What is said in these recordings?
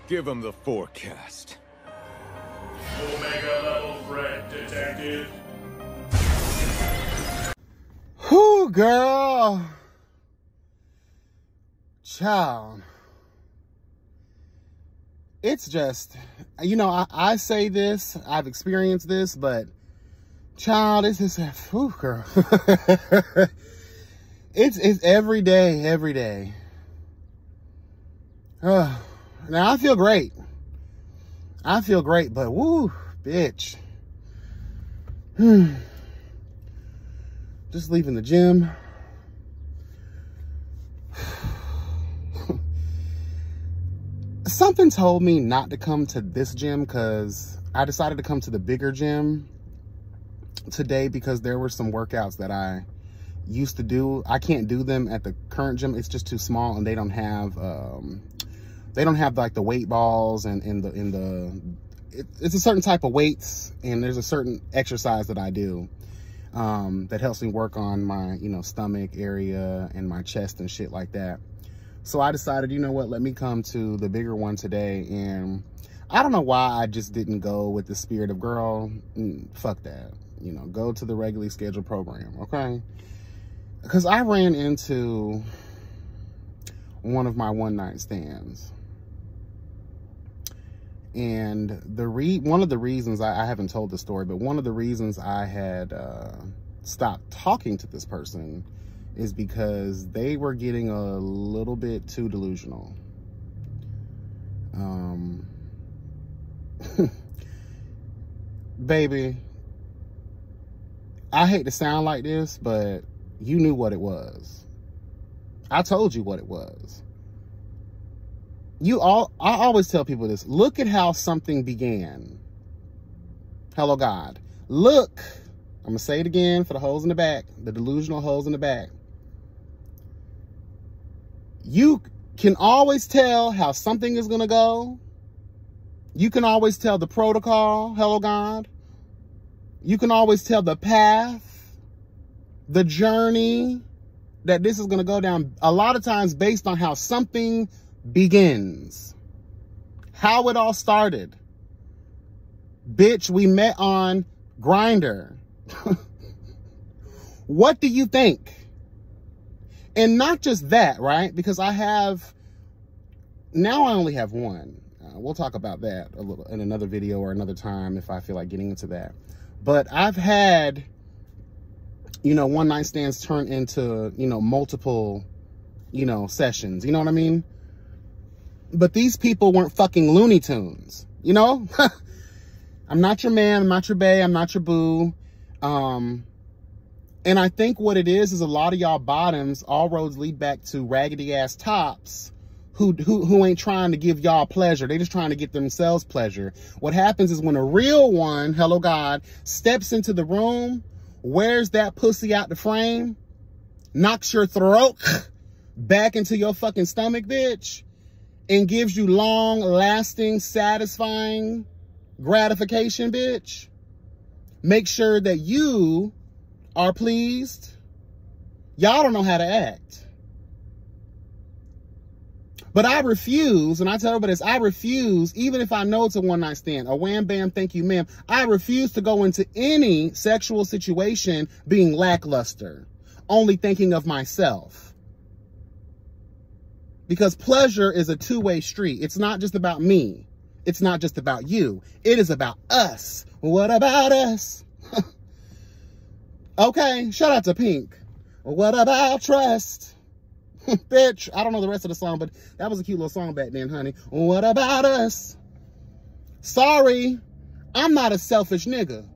Give him the forecast. Omega level threat detected. Whew, girl. Child. It's just, you know, I say this, I've experienced this, but child, it's just, whew, girl. It's every day. Now I feel great, but woo, bitch. Just leaving the gym. Something told me not to come to this gym because I decided to come to the bigger gym today because there were some workouts that I used to do. I can't do them at the current gym. It's just too small, and they don't have like the weight balls and it's a certain type of weights, and there's a certain exercise that I do that helps me work on my, you know, stomach area and my chest and shit like that. So I decided, you know what, let me come to the bigger one today. And I don't know why I just didn't go with the spirit of, girl, fuck that. You know, go to the regularly scheduled program, okay? Because I ran into one of my one-night stands. And one of the reasons, I haven't told the story, but one of the reasons I had stopped talking to this person is because they were getting a little bit too delusional. Baby, I hate to sound like this, but you knew what it was. I told you what it was. I always tell people this. Look at how something began. Hello, God. Look, I'm going to say it again for the hoes in the back, the delusional hoes in the back. You can always tell how something is going to go. You can always tell the protocol. Hello, God. You can always tell the path, the journey that this is going to go down. A lot of times based on how something begins, how it all started. Bitch, we met on Grindr. What do you think? And not just that, right? Because now I only have one. We'll talk about that a little in another video or another time if I feel like getting into that. But I've had, you know, one night stands turn into, you know, multiple, you know, sessions. You know what I mean? But these people weren't fucking Looney Tunes, you know? I'm not your man, I'm not your bae, I'm not your boo. And I think what it is a lot of y'all bottoms, all roads lead back to raggedy ass tops who ain't trying to give y'all pleasure. They just trying to get themselves pleasure. What happens is when a real one, hello God, steps into the room, wears that pussy out the frame, knocks your throat back into your fucking stomach, bitch, and gives you long lasting, satisfying gratification, bitch. Make sure that you are pleased. Y'all don't know how to act. But I refuse, and I tell everybody this, I refuse, even if I know it's a one-night stand, a wham, bam, thank you, ma'am, I refuse to go into any sexual situation being lackluster, only thinking of myself. Because pleasure is a two-way street. It's not just about me. It's not just about you. It is about us. What about us? Okay, shout out to Pink. What about trust? Bitch, I don't know the rest of the song, but that was a cute little song back then, honey. What about us? Sorry, I'm not a selfish nigga.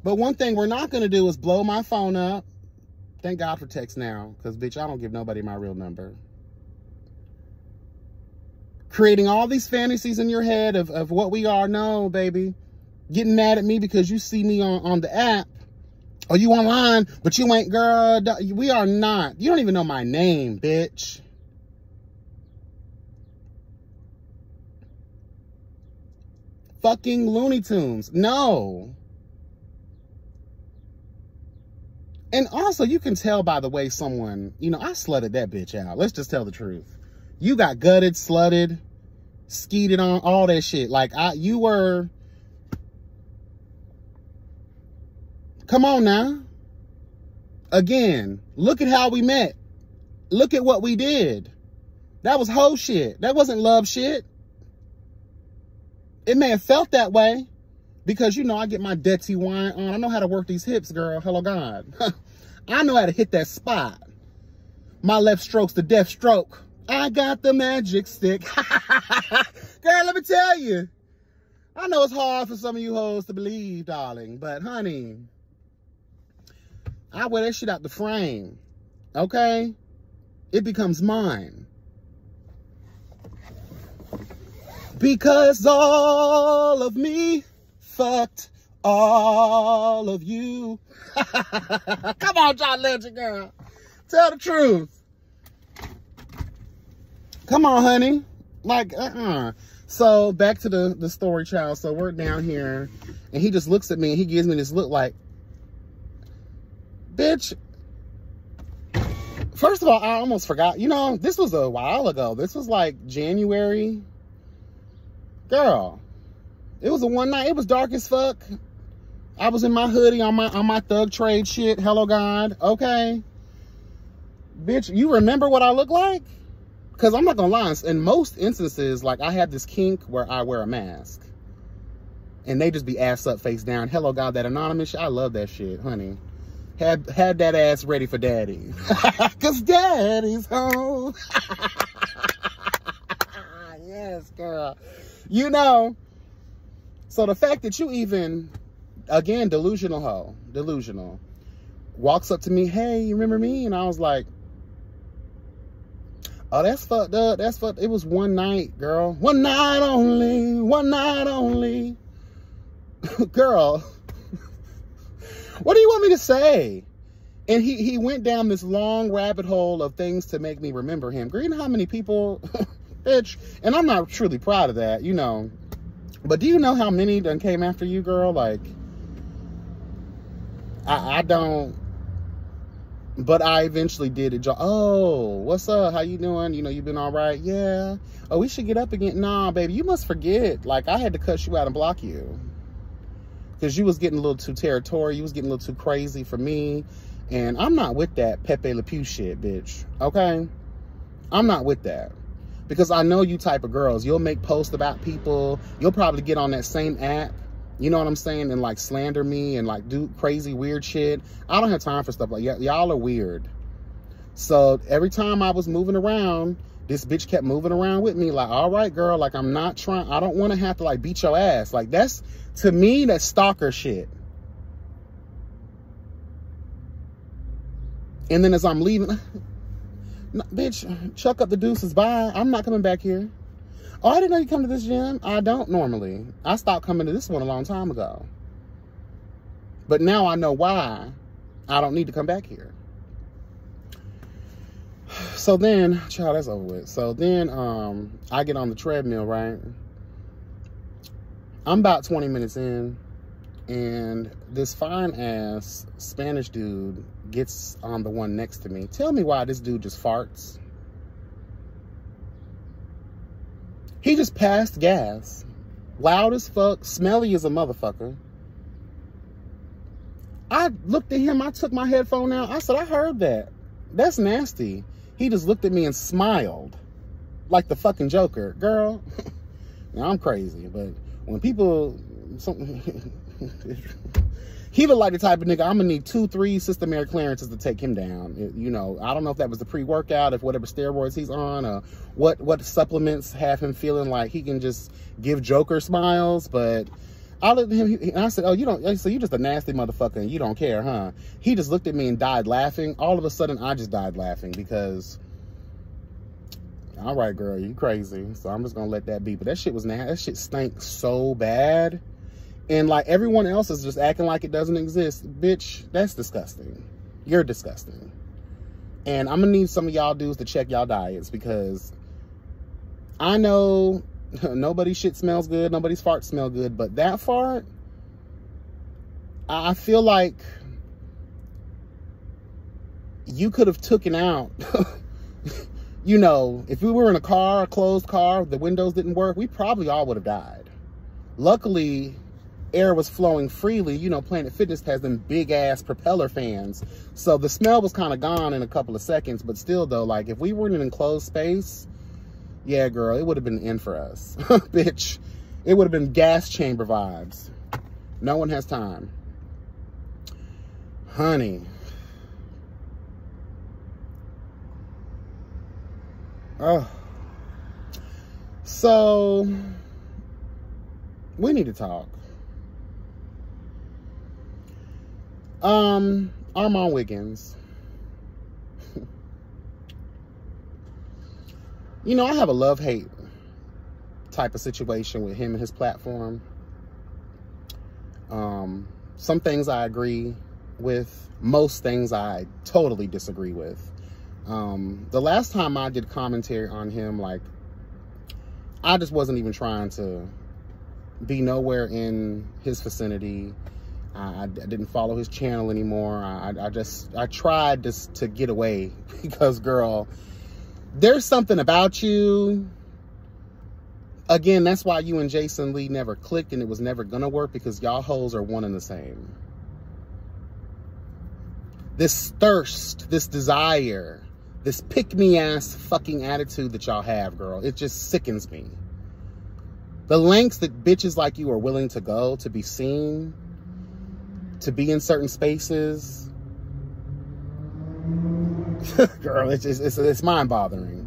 But one thing we're not going to do is blow my phone up. Thank God for text now, because, bitch, I don't give nobody my real number. Creating all these fantasies in your head of what we are. No, baby. Getting mad at me because you see me on the app. Or you online, but you ain't, girl. We are not. You don't even know my name, bitch. Fucking Looney Tunes. No. And also, you can tell by the way someone, you know, I slutted that bitch out. Let's just tell the truth. You got gutted, slutted, skeeted on, all that shit. Like, you were... Come on now. Again, look at how we met. Look at what we did. That was hoe shit. That wasn't love shit. It may have felt that way because, you know, I get my dirty wine on. I know how to work these hips, girl. Hello, God. I know how to hit that spot. My left stroke's the death stroke. I got the magic stick. Girl, let me tell you. I know it's hard for some of you hoes to believe, darling. But, honey, I wear that shit out the frame. Okay? It becomes mine. Because all of me fucked all of you. Come on, John Legend, girl. Tell the truth. Come on, honey. Like, So, back to the story, child. So, we're down here, and he just looks at me, and he gives me this look like, bitch. First of all, I almost forgot. You know, this was a while ago. This was like January. Girl, it was a one night. It was dark as fuck. I was in my hoodie on my thug trade shit. Hello, God. Okay. Bitch, you remember what I look like? Because I'm not going to lie. In most instances, like, I have this kink where I wear a mask. And they just be ass up, face down. Hello, God, that anonymous shit. I love that shit, honey. Had that ass ready for daddy. Because daddy's home. Yes, girl. You know, so the fact that you even, again, delusional hoe, delusional, walks up to me, hey, you remember me? And I was like, oh, that's fucked up. That's fucked. It was one night, girl. One night only. One night only. Girl, what do you want me to say? And he went down this long rabbit hole of things to make me remember him. Girl, you know how many people... Bitch, and I'm not truly proud of that, you know. But do you know how many done came after you, girl? Like, I don't. But I eventually did it. Oh, what's up? How you doing? You know, you been all right? Yeah. Oh, we should get up again. Nah, baby, you must forget. Like, I had to cut you out and block you. Because you was getting a little too territorial. You was getting a little too crazy for me. And I'm not with that Pepe Le Pew shit, bitch. Okay? I'm not with that. Because I know you type of girls. You'll make posts about people. You'll probably get on that same app. You know what I'm saying? And like slander me and like do crazy weird shit. I don't have time for stuff like that. Y'all are weird. So every time I was moving around, this bitch kept moving around with me. Like, all right, girl. Like, I'm not trying. I don't want to have to like beat your ass. Like, that's, to me, that's stalker shit. And then as I'm leaving... No, bitch, chuck up the deuces, bye. I'm not coming back here. Oh, I didn't know you come to this gym. I don't normally. I stopped coming to this one a long time ago. But now I know why I don't need to come back here. So then, child, that's over with. So then I get on the treadmill, right? I'm about 20 minutes in. And this fine-ass Spanish dude gets on the one next to me. Tell me why this dude just farts. He just passed gas. Loud as fuck. Smelly as a motherfucker. I looked at him. I took my headphone out. I said, I heard that. That's nasty. He just looked at me and smiled. Like the fucking Joker. Girl. Now, I'm crazy. But when people... he looked like the type of nigga, I'm gonna need 2-3 systematic clearances to take him down. You know, I don't know if that was the pre-workout, if whatever steroids he's on, or what supplements have him feeling like he can just give Joker smiles. But I looked at him and I said, oh, you don't, so you just a nasty motherfucker and you don't care, huh? He just looked at me and died laughing. All of a sudden I just died laughing because, all right, girl, you crazy. So I'm just gonna let that be. But that shit was nasty. That shit stank so bad. And like everyone else is just acting like it doesn't exist. Bitch, that's disgusting. You're disgusting. And I'm gonna need some of y'all dudes to check y'all diets because I know nobody's shit smells good, nobody's fart smell good, but that fart, I feel like you could have taken out you know, if we were in a car, a closed car, the windows didn't work, we probably all would have died. Luckily, air was flowing freely. You know, Planet Fitness has them big ass propeller fans. So the smell was kind of gone in a couple of seconds, but still though, like if we were in an enclosed space, yeah, girl, it would have been in for us. Bitch, it would have been gas chamber vibes. No one has time. Honey. Oh. So, we need to talk. Armon Wiggins. You know, I have a love-hate type of situation with him and his platform. Some things I agree with. Most things I totally disagree with. The last time I did commentary on him, like, I just wasn't even trying to be nowhere in his vicinity. I didn't follow his channel anymore. I tried just to get away because, girl, there's something about you. Again, that's why you and Jason Lee never clicked, and it was never gonna work, because y'all hoes are one and the same. This thirst, this desire, this pick-me-ass fucking attitude that y'all have, girl, it just sickens me. The lengths that bitches like you are willing to go to be seen, to be in certain spaces, girl, it's mind-bothering.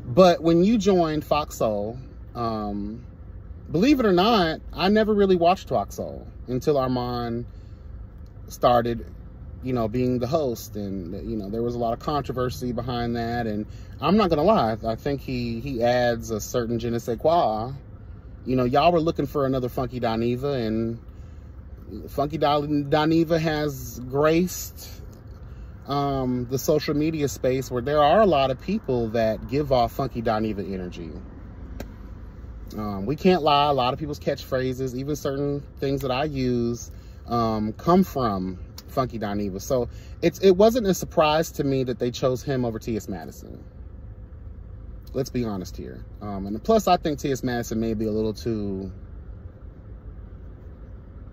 But when you joined Fox Soul, believe it or not, I never really watched Fox Soul until Armon started, you know, being the host, and you know, there was a lot of controversy behind that. And I'm not gonna lie, I think he adds a certain je ne sais quoi. You know, y'all were looking for another Funky Dineva, and Funky Dineva has graced the social media space, where there are a lot of people that give off Funky Dineva energy. We can't lie, a lot of people's catchphrases, even certain things that I use, come from Funky Dineva. So it wasn't a surprise to me that they chose him over T.S. Madison. Let's be honest here. And plus, I think T.S. Madison may be a little too...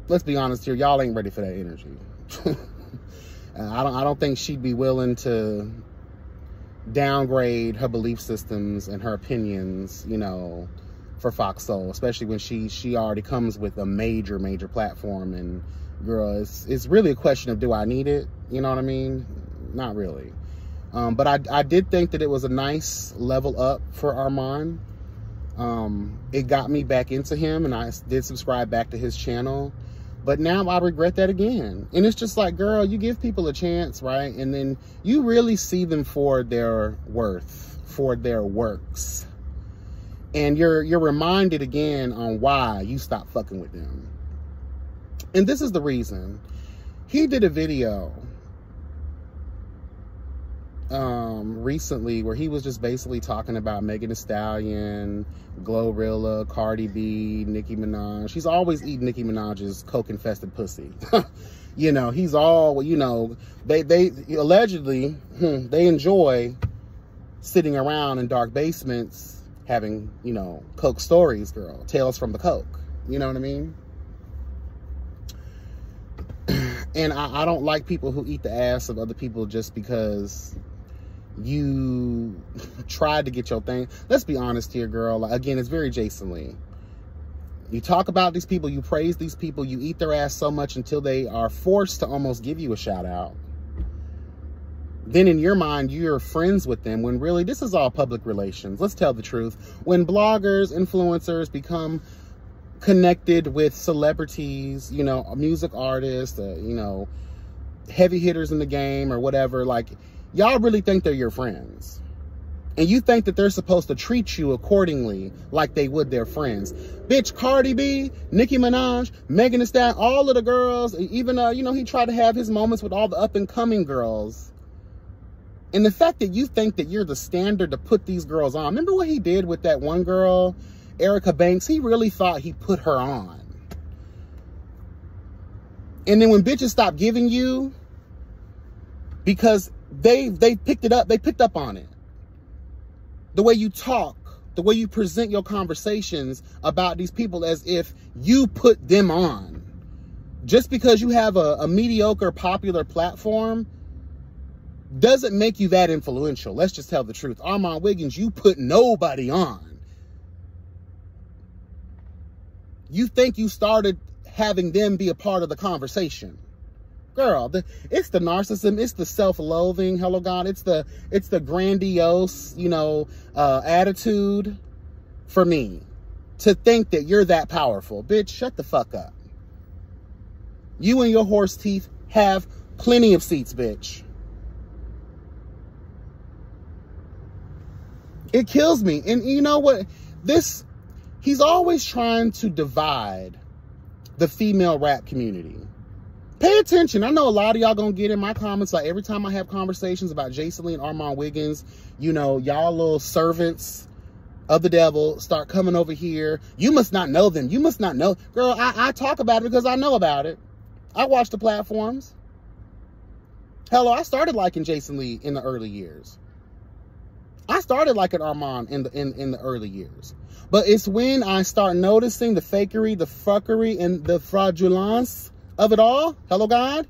Let's be honest here, y'all ain't ready for that energy. I don't think she'd be willing to downgrade her belief systems and her opinions, you know, for Fox Soul, especially when she already comes with a major platform. And girl, it's really a question of, do I need it? You know what I mean? Not really. But I did think that it was a nice level up for Armon. It got me back into him, and I did subscribe back to his channel. But now I regret that again. And it's just like, girl, you give people a chance, right? And then you really see them for their worth, for their works. And you're reminded again on why you stopped fucking with them. And this is the reason. He did a video recently where he was just basically talking about Megan Thee Stallion, Glorilla, Cardi B, Nicki Minaj. He's always eating Nicki Minaj's coke-infested pussy. You know, he's all, you know, they allegedly, they enjoy sitting around in dark basements having, you know, coke stories, girl. Tales from the coke. You know what I mean? And I don't like people who eat the ass of other people just because you tried to get your thing. Let's be honest here, girl. Again, it's very Jason Lee. You talk about these people, you praise these people, you eat their ass so much until they are forced to almost give you a shout out. Then in your mind, you're friends with them, when really this is all public relations. Let's tell the truth. When bloggers, influencers become connected with celebrities, you know, music artists, you know, heavy hitters in the game or whatever, like, y'all really think they're your friends. And you think that they're supposed to treat you accordingly like they would their friends. Bitch, Cardi B, Nicki Minaj, Megan Thee Stallion, all of the girls, even, you know, he tried to have his moments with all the up-and-coming girls. And the fact that you think that you're the standard to put these girls on. Remember what he did with that one girl, Erica Banks? He really thought he put her on. And then when bitches stop giving you, because they picked it up. They picked up on it. The way you talk, the way you present your conversations about these people as if you put them on. Just because you have a mediocre popular platform doesn't make you that influential. Let's just tell the truth. Armon Wiggins, you put nobody on. You think you started having them be a part of the conversation. Girl, it's the narcissism, it's the self-loathing, hello God, it's the grandiose, you know, attitude for me to think that you're that powerful. Bitch, shut the fuck up. You and your horse teeth have plenty of seats, bitch. It kills me. And you know what? He's always trying to divide the female rap community. Pay attention. I know a lot of y'all gonna get in my comments, like every time I have conversations about Jason Lee and Armon Wiggins, you know, y'all little servants of the devil start coming over here. You must not know them. You must not know. Girl, I talk about it because I know about it. I watch the platforms. Hello, I started liking Jason Lee in the early years. I started liking Armon in the early years. But it's when I start noticing the fakery, the fuckery, and the fraudulence of it all. Hello, God.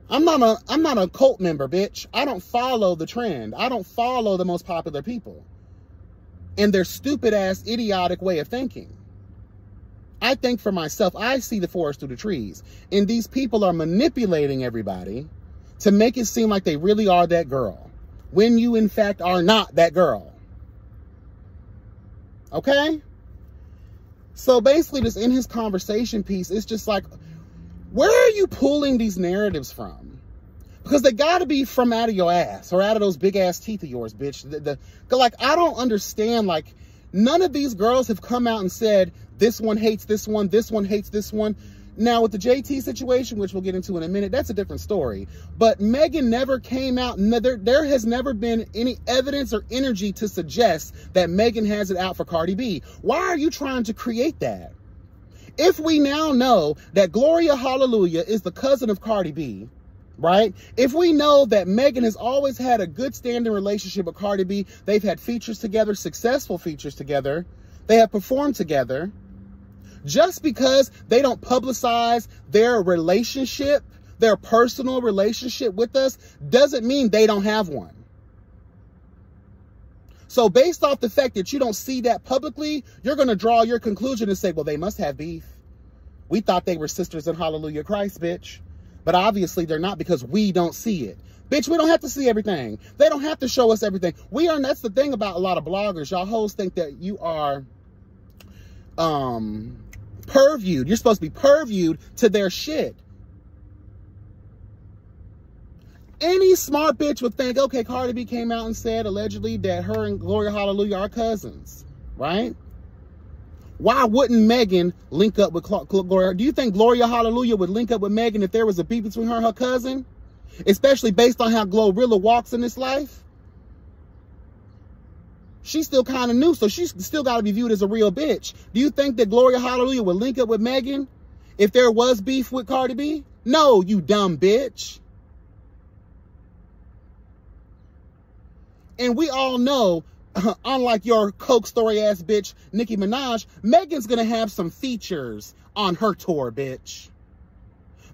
I'm not a cult member, bitch. I don't follow the trend. I don't follow the most popular people and their stupid ass idiotic way of thinking. I think for myself. I see the forest through the trees, and these people are manipulating everybody to make it seem like they really are that girl, when you in fact are not that girl. Okay? So basically, just in his conversation piece, it's just like, where are you pulling these narratives from? Because they got to be from out of your ass or out of those big ass teeth of yours, bitch. Like, I don't understand. Like, none of these girls have come out and said, this one hates this one hates this one. Now, with the JT situation, which we'll get into in a minute, that's a different story. But Megan never came out. There has never been any evidence or energy to suggest that Megan has it out for Cardi B. Why are you trying to create that? If we now know that Gloria Hallelujah is the cousin of Cardi B, right? If we know that Megan has always had a good standing relationship with Cardi B, they've had features together, successful features together, they have performed together. Just because they don't publicize their relationship, their personal relationship with us, doesn't mean they don't have one. So based off the fact that you don't see that publicly, you're going to draw your conclusion and say, well, they must have beef. We thought they were sisters in Hallelujah Christ, bitch. But obviously they're not, because we don't see it. Bitch, we don't have to see everything. They don't have to show us everything. That's the thing about a lot of bloggers. Y'all hoes think that you are purviewed. You're supposed to be purviewed to their shit. Any smart bitch would think, okay, Cardi B came out and said allegedly that her and Gloria Hallelujah are cousins, right? Why wouldn't Megan link up with Gloria? Do you think Gloria Hallelujah would link up with Megan if there was a beef between her and her cousin? Especially based on how Glorilla walks in this life? She's still kind of new, so she's still got to be viewed as a real bitch. Do you think that Gloria Hallelujah would link up with Megan if there was beef with Cardi B? No, you dumb bitch. And we all know, unlike your coke story ass bitch, Nicki Minaj, Megan's going to have some features on her tour, bitch.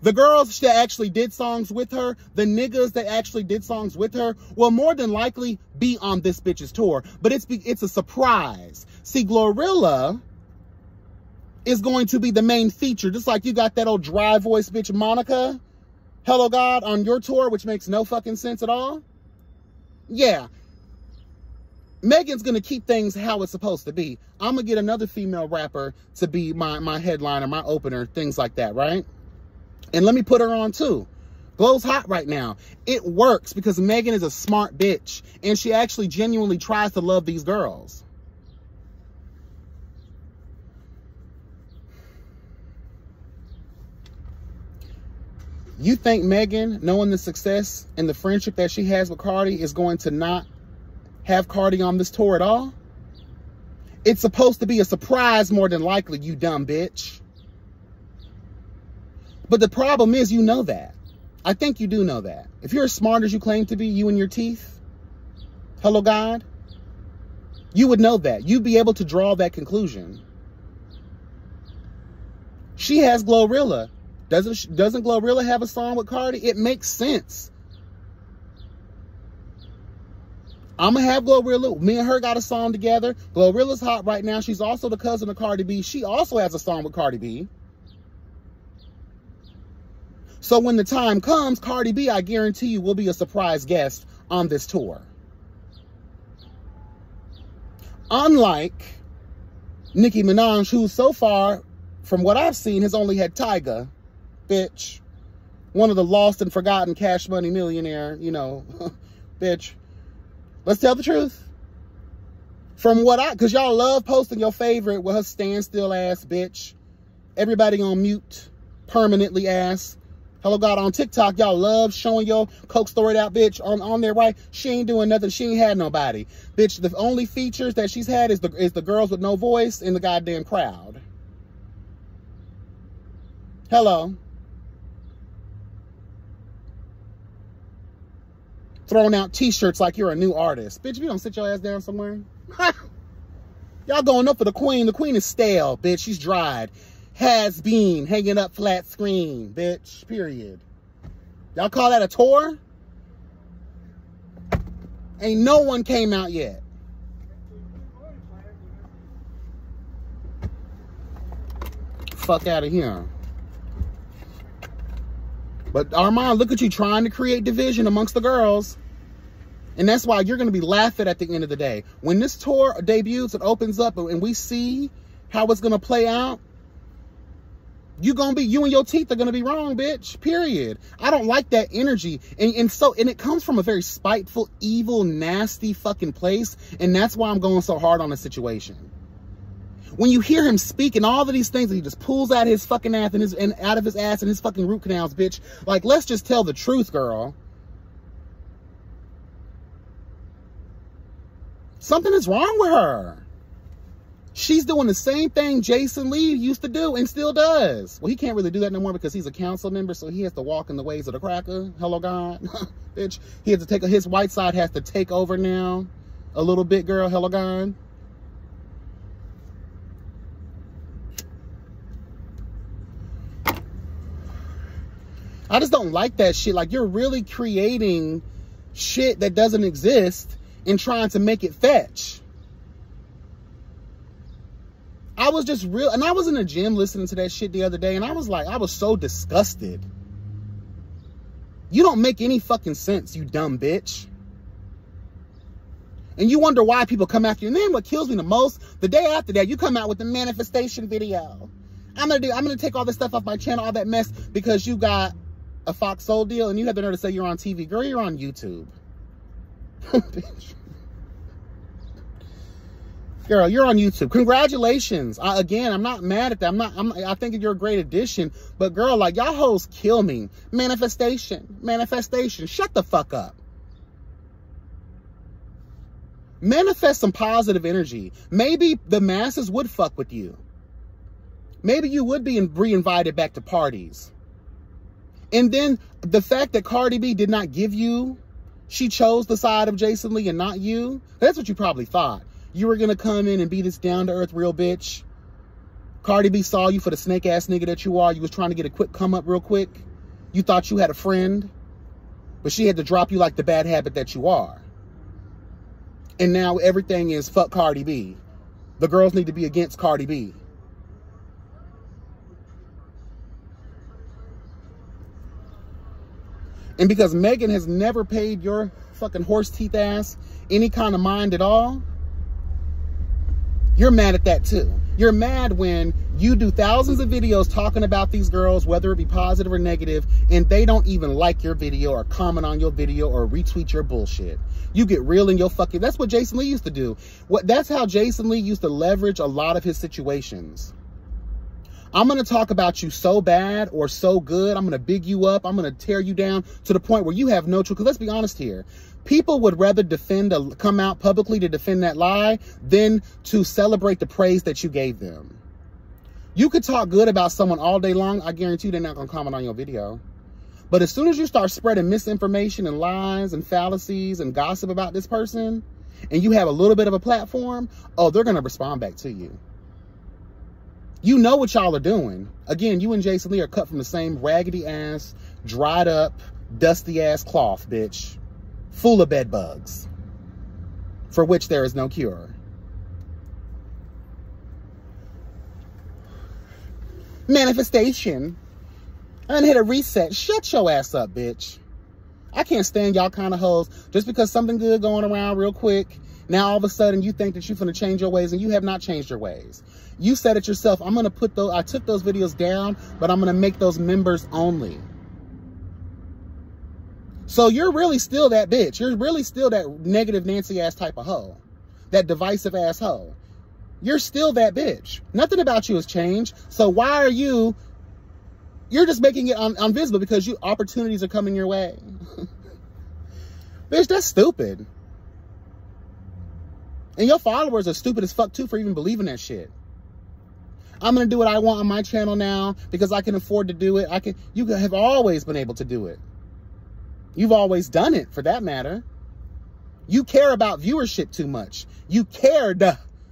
The girls that actually did songs with her, the niggas that actually did songs with her, will more than likely be on this bitch's tour. But it's a surprise. See, Glorilla is going to be the main feature. Just like you got that old dry voice bitch Monica, Hello God, on your tour, which makes no fucking sense at all. Yeah. Megan's going to keep things how it's supposed to be. I'm going to get another female rapper to be my headliner, my opener, things like that, right? And let me put her on too. Glow's hot right now. It works because Megan is a smart bitch. And she actually genuinely tries to love these girls. You think Megan, knowing the success and the friendship that she has with Cardi, is going to not have Cardi on this tour at all? It's supposed to be a surprise more than likely, you dumb bitch. But the problem is, you know that. I think you do know that. If you're as smart as you claim to be, you and your teeth, hello God, you would know that. You'd be able to draw that conclusion. She has Glorilla. Doesn't Glorilla have a song with Cardi? It makes sense. I'm going to have Glorilla. Me and her got a song together. Glorilla's hot right now. She's also the cousin of Cardi B. She also has a song with Cardi B. So when the time comes, Cardi B, I guarantee you, will be a surprise guest on this tour. Unlike Nicki Minaj, who so far, from what I've seen, has only had Tyga, bitch. One of the lost and forgotten Cash Money millionaire, you know, bitch. Let's tell the truth. From what because y'all love posting your favorite with her standstill ass, bitch. Everybody on mute, permanently ass. Hello God, on TikTok, y'all love showing your coke storied out bitch on there, right? She ain't doing nothing. She ain't had nobody. Bitch, the only features that she's had is the girls with no voice in the goddamn crowd. Hello. Throwing out t-shirts like you're a new artist. Bitch, if you don't sit your ass down somewhere. Y'all going up for the queen. The queen is stale, bitch. She's dried. Has been hanging up flat screen, bitch. Period. Y'all call that a tour? Ain't no one came out yet. Fuck out of here. But Armon, look at you trying to create division amongst the girls. And that's why you're going to be laughing at the end of the day. When this tour debuts and opens up and we see how it's going to play out, you and your teeth are going to be wrong, bitch. Period. I don't like that energy. And it comes from a very spiteful, evil, nasty fucking place. And that's why I'm going so hard on the situation. When you hear him speak and all of these things that he just pulls out his fucking ass and out of his ass and his fucking root canals, bitch. Like, let's just tell the truth, girl. Something is wrong with her. She's doing the same thing Jason Lee used to do and still does. Well, he can't really do that no more because he's a council member, so he has to walk in the ways of the cracker. Hello, God. Bitch. He has to take, his white side has to take over now. A little bit, girl. Hello, God. I just don't like that shit. Like, you're really creating shit that doesn't exist and trying to make it fetch. I was just and I was in the gym listening to that shit the other day, and I was like, I was so disgusted. You don't make any fucking sense, you dumb bitch. And you wonder why people come after you. And then what kills me the most, the day after that, you come out with the manifestation video. I'm gonna take all this stuff off my channel, all that mess, because you got a Fox Soul deal, and you have the nerve to say you're on TV. Girl, you're on YouTube. Bitch. Girl, you're on YouTube. Congratulations. Again, I'm not mad at that. I think you're a great addition. But girl, like, y'all hoes kill me. Manifestation. Manifestation. Shut the fuck up. Manifest some positive energy. Maybe the masses would fuck with you. Maybe you would be re-invited back to parties. And then the fact that Cardi B did not give you, she chose the side of Jason Lee and not you. That's what you probably thought. You were going to come in and be this down-to-earth real bitch. Cardi B saw you for the snake-ass nigga that you are. You was trying to get a quick come-up real quick. You thought you had a friend. But she had to drop you like the bad habit that you are. And now everything is fuck Cardi B. The girls need to be against Cardi B. And because Megan has never paid your fucking horse teeth ass any kind of mind at all, you're mad at that too. You're mad when you do thousands of videos talking about these girls, whether it be positive or negative, and they don't even like your video or comment on your video or retweet your bullshit. You get real in your fucking... That's what Jason Lee used to do. That's how Jason Lee used to leverage a lot of his situations. I'm going to talk about you so bad or so good. I'm going to big you up. I'm going to tear you down to the point where you have no truth. Because let's be honest here. People would rather come out publicly to defend that lie than to celebrate the praise that you gave them. You could talk good about someone all day long. I guarantee you they're not going to comment on your video. But as soon as you start spreading misinformation and lies and fallacies and gossip about this person, and you have a little bit of a platform, oh, they're going to respond back to you. You know what y'all are doing. Again, you and Jason Lee are cut from the same raggedy ass, dried up, dusty ass cloth, bitch. Full of bed bugs. For which there is no cure. Manifestation. I done hit a reset. Shut your ass up, bitch. I can't stand y'all kind of hoes. Just because something good going around real quick, now all of a sudden you think that you're finna change your ways, and you have not changed your ways. You said it yourself. I'm gonna put those, I took those videos down, but I'm gonna make those members only. So you're really still that bitch. You're really still that negative Nancy ass type of hoe. That divisive ass hoe. You're still that bitch. Nothing about you has changed. So why are you... You're just making it invisible because opportunities are coming your way. Bitch, that's stupid. And your followers are stupid as fuck too for even believing that shit. I'm going to do what I want on my channel now because I can afford to do it. You have always been able to do it. You've always done it, for that matter. You care about viewership too much. You cared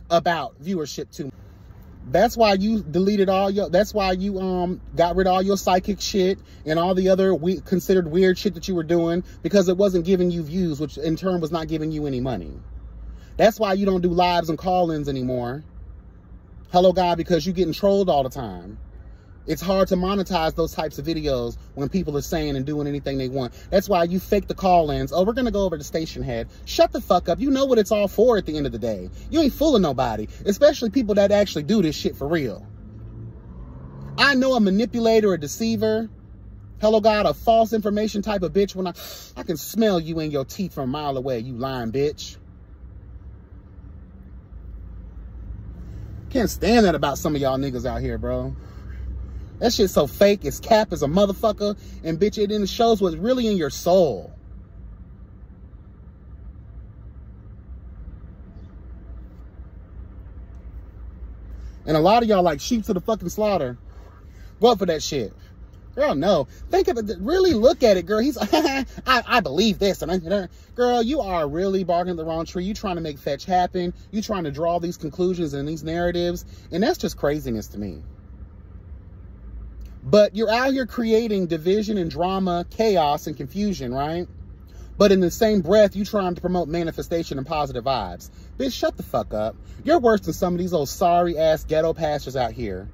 about viewership too much. That's why you deleted all your, that's why you got rid of all your psychic shit and all the other considered weird shit that you were doing, because it wasn't giving you views, which in turn was not giving you any money. That's why you don't do lives and call-ins anymore. Hello, God, because you're getting trolled all the time. It's hard to monetize those types of videos when people are saying and doing anything they want. That's why you fake the call-ins. Oh, we're going to go over to Station Head. Shut the fuck up. You know what it's all for at the end of the day. You ain't fooling nobody, especially people that actually do this shit for real. I know a manipulator, a deceiver, hello, God, a false information type of bitch when I can smell you in your teeth from a mile away, you lying bitch. Can't stand that about some of y'all niggas out here, bro. That shit's so fake. It's cap as a motherfucker. And bitch, it then shows what's really in your soul. And a lot of y'all like sheep to the fucking slaughter. Go up for that shit. Girl, no. Think of it. Really look at it, girl. He's I believe this. And girl, you are really barking the wrong tree. You trying to make fetch happen. You trying to draw these conclusions and these narratives. And that's just craziness to me. But you're out here creating division and drama, chaos and confusion, right? But in the same breath, you trying to promote manifestation and positive vibes. Bitch, shut the fuck up. You're worse than some of these old sorry-ass ghetto pastors out here.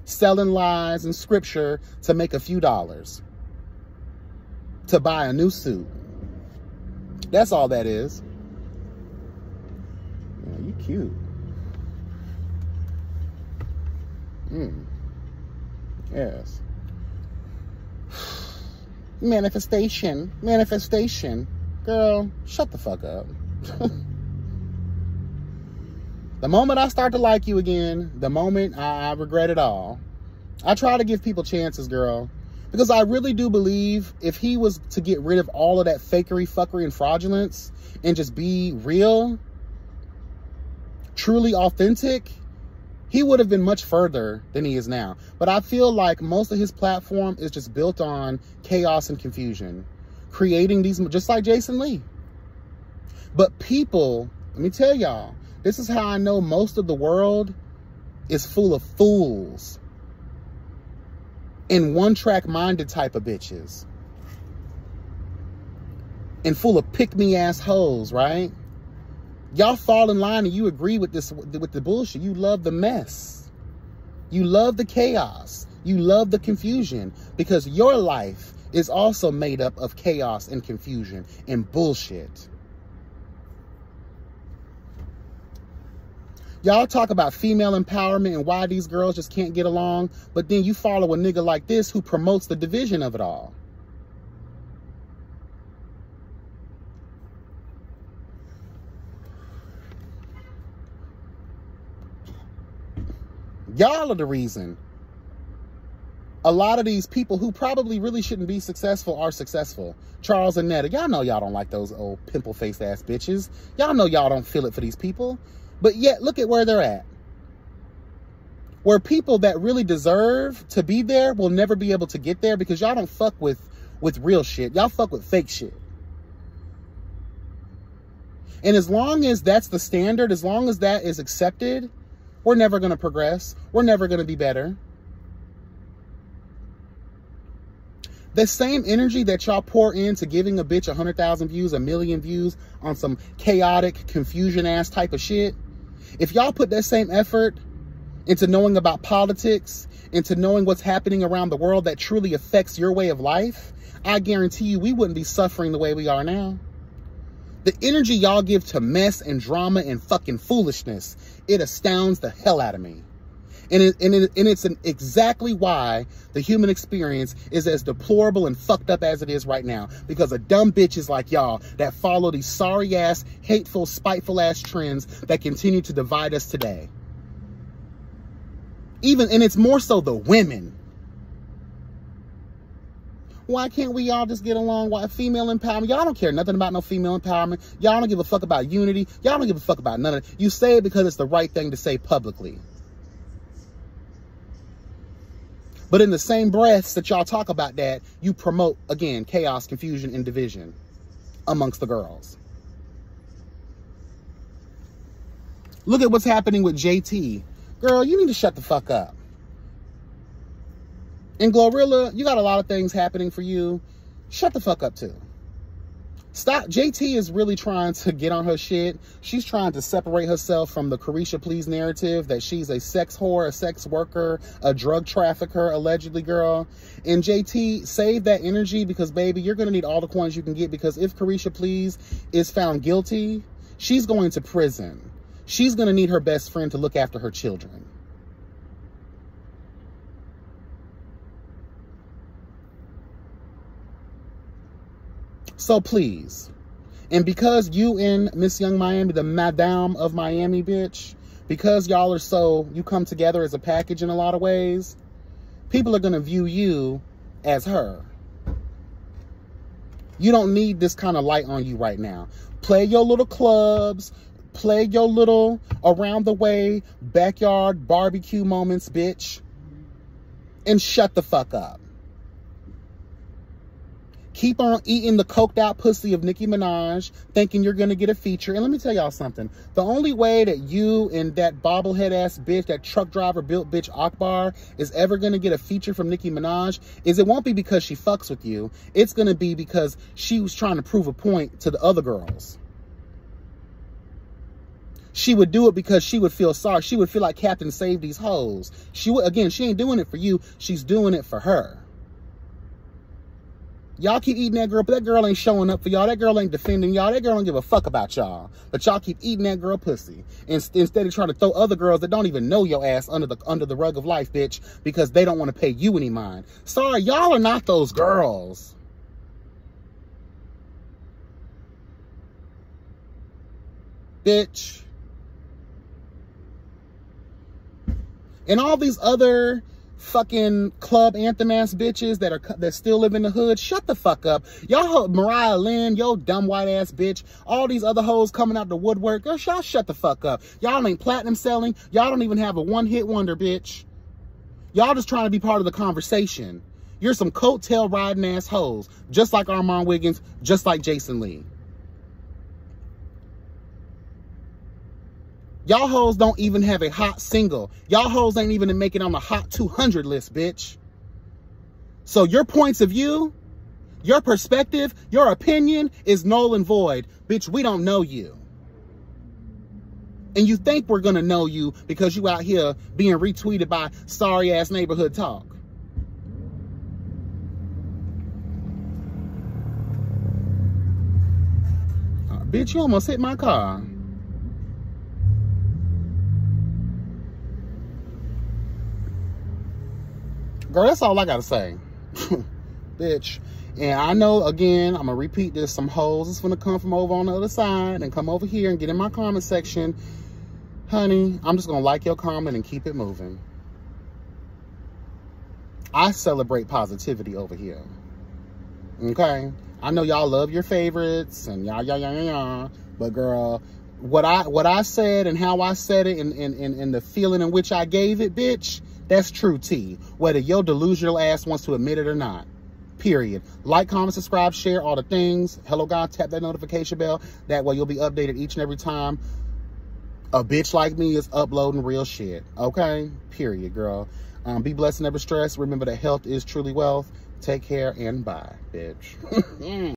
Selling lies and scripture to make a few dollars. To buy a new suit. That's all that is. Yeah, you cute. Yes. Manifestation. Manifestation. Girl, shut the fuck up. The moment I start to like you again, the moment I regret it all. I try to give people chances, girl. Because I really do believe if he was to get rid of all of that fakery, fuckery, and fraudulence and just be real, truly authentic, he would have been much further than he is now. But I feel like most of his platform is just built on chaos and confusion. Creating these, just like Jason Lee. But people, let me tell y'all, this is how I know most of the world is full of fools. And one-track minded type of bitches. And full of pick-me-ass hoes, right? Y'all fall in line and you agree with this, with the bullshit. You love the mess. You love the chaos. You love the confusion, because your life is also made up of chaos and confusion and bullshit. Y'all talk about female empowerment and why these girls just can't get along, but then you follow a nigga like this who promotes the division of it all. Y'all are the reason a lot of these people who probably really shouldn't be successful are successful. Charles and Netta, y'all know y'all don't like those old pimple-faced ass bitches. Y'all know y'all don't feel it for these people. But yet, look at where they're at. Where people that really deserve to be there will never be able to get there because y'all don't fuck with with real shit. Y'all fuck with fake shit. And as long as that's the standard, as long as that is accepted, we're never going to progress. We're never going to be better. The same energy that y'all pour into giving a bitch 100,000 views, 1 million views on some chaotic, confusion-ass type of shit, if y'all put that same effort into knowing about politics, into knowing what's happening around the world that truly affects your way of life, I guarantee you we wouldn't be suffering the way we are now. The energy y'all give to mess and drama and fucking foolishness, it astounds the hell out of me. And it's exactly why the human experience is as deplorable and fucked up as it is right now. Because of dumb bitches like y'all that follow these sorry-ass, hateful, spiteful-ass trends that continue to divide us today. And it's more so the women. Why can't we all just get along? Why female empowerment? Y'all don't care nothing about no female empowerment. Y'all don't give a fuck about unity. Y'all don't give a fuck about none of it. You say it because it's the right thing to say publicly. But in the same breaths that y'all talk about that, you promote, again, chaos, confusion, and division amongst the girls. Look at what's happening with JT. Girl, you need to shut the fuck up. And Glorilla, you got a lot of things happening for you. Shut the fuck up too. Stop. JT is really trying to get on her shit. She's trying to separate herself from the Carisha Please narrative that she's a sex whore, a sex worker, a drug trafficker, allegedly, girl. And JT, save that energy because, baby, you're going to need all the coins you can get, because if Carisha Please is found guilty, she's going to prison. She's going to need her best friend to look after her children. So please, and because you and Miss Young Miami, the Madame of Miami, bitch, because y'all are so, you come together as a package in a lot of ways, people are going to view you as her. You don't need this kind of light on you right now. Play your little clubs, play your little around the way, backyard barbecue moments, bitch, and shut the fuck up. Keep on eating the coked out pussy of Nicki Minaj, thinking you're going to get a feature. And let me tell y'all something. The only way that you and that bobblehead ass bitch, that truck driver built bitch Akbar, is ever going to get a feature from Nicki Minaj is it won't be because she fucks with you. It's going to be because she was trying to prove a point to the other girls. She would do it because she would feel sorry. She would feel like Captain Save These Hoes. She would, again, she ain't doing it for you. She's doing it for her. Y'all keep eating that girl, but that girl ain't showing up for y'all. That girl ain't defending y'all. That girl don't give a fuck about y'all. But y'all keep eating that girl pussy. Instead of trying to throw other girls that don't even know your ass under the rug of life, bitch, because they don't want to pay you any mind. Sorry, y'all are not those girls. Bitch. And all these other fucking club anthem ass bitches that still live in the hood, shut the fuck up. Y'all, Mariah Lynn, yo dumb white ass bitch, all these other hoes coming out the woodwork, y'all shut the fuck up. Y'all ain't platinum selling. Y'all don't even have a one-hit wonder, bitch. Y'all just trying to be part of the conversation. You're some coattail riding ass hoes, just like Armon Wiggins, just like Jason Lee. Y'all hoes don't even have a hot single. Y'all hoes ain't even making on the hot 200 list, bitch. So your points of view, your perspective, your opinion is null and void. Bitch, we don't know you. And you think we're going to know you because you out here being retweeted by sorry-ass neighborhood talk. Bitch, you almost hit my car. Girl, that's all I gotta say. Bitch. And I know, again, I'm gonna repeat this. Some hoes is gonna come from over on the other side and come over here and get in my comment section. Honey, I'm just gonna like your comment and keep it moving. I celebrate positivity over here. Okay? I know y'all love your favorites and y'all. But girl, what I said and how I said it and the feeling in which I gave it, bitch, that's true tea, whether your delusional ass wants to admit it or not. period. Like, comment, subscribe, share, all the things. Hello, God, tap that notification bell. That way you'll be updated each and every time a bitch like me is uploading real shit. Okay? Period, girl. Be blessed and never stress. Remember that health is truly wealth. Take care and bye, bitch.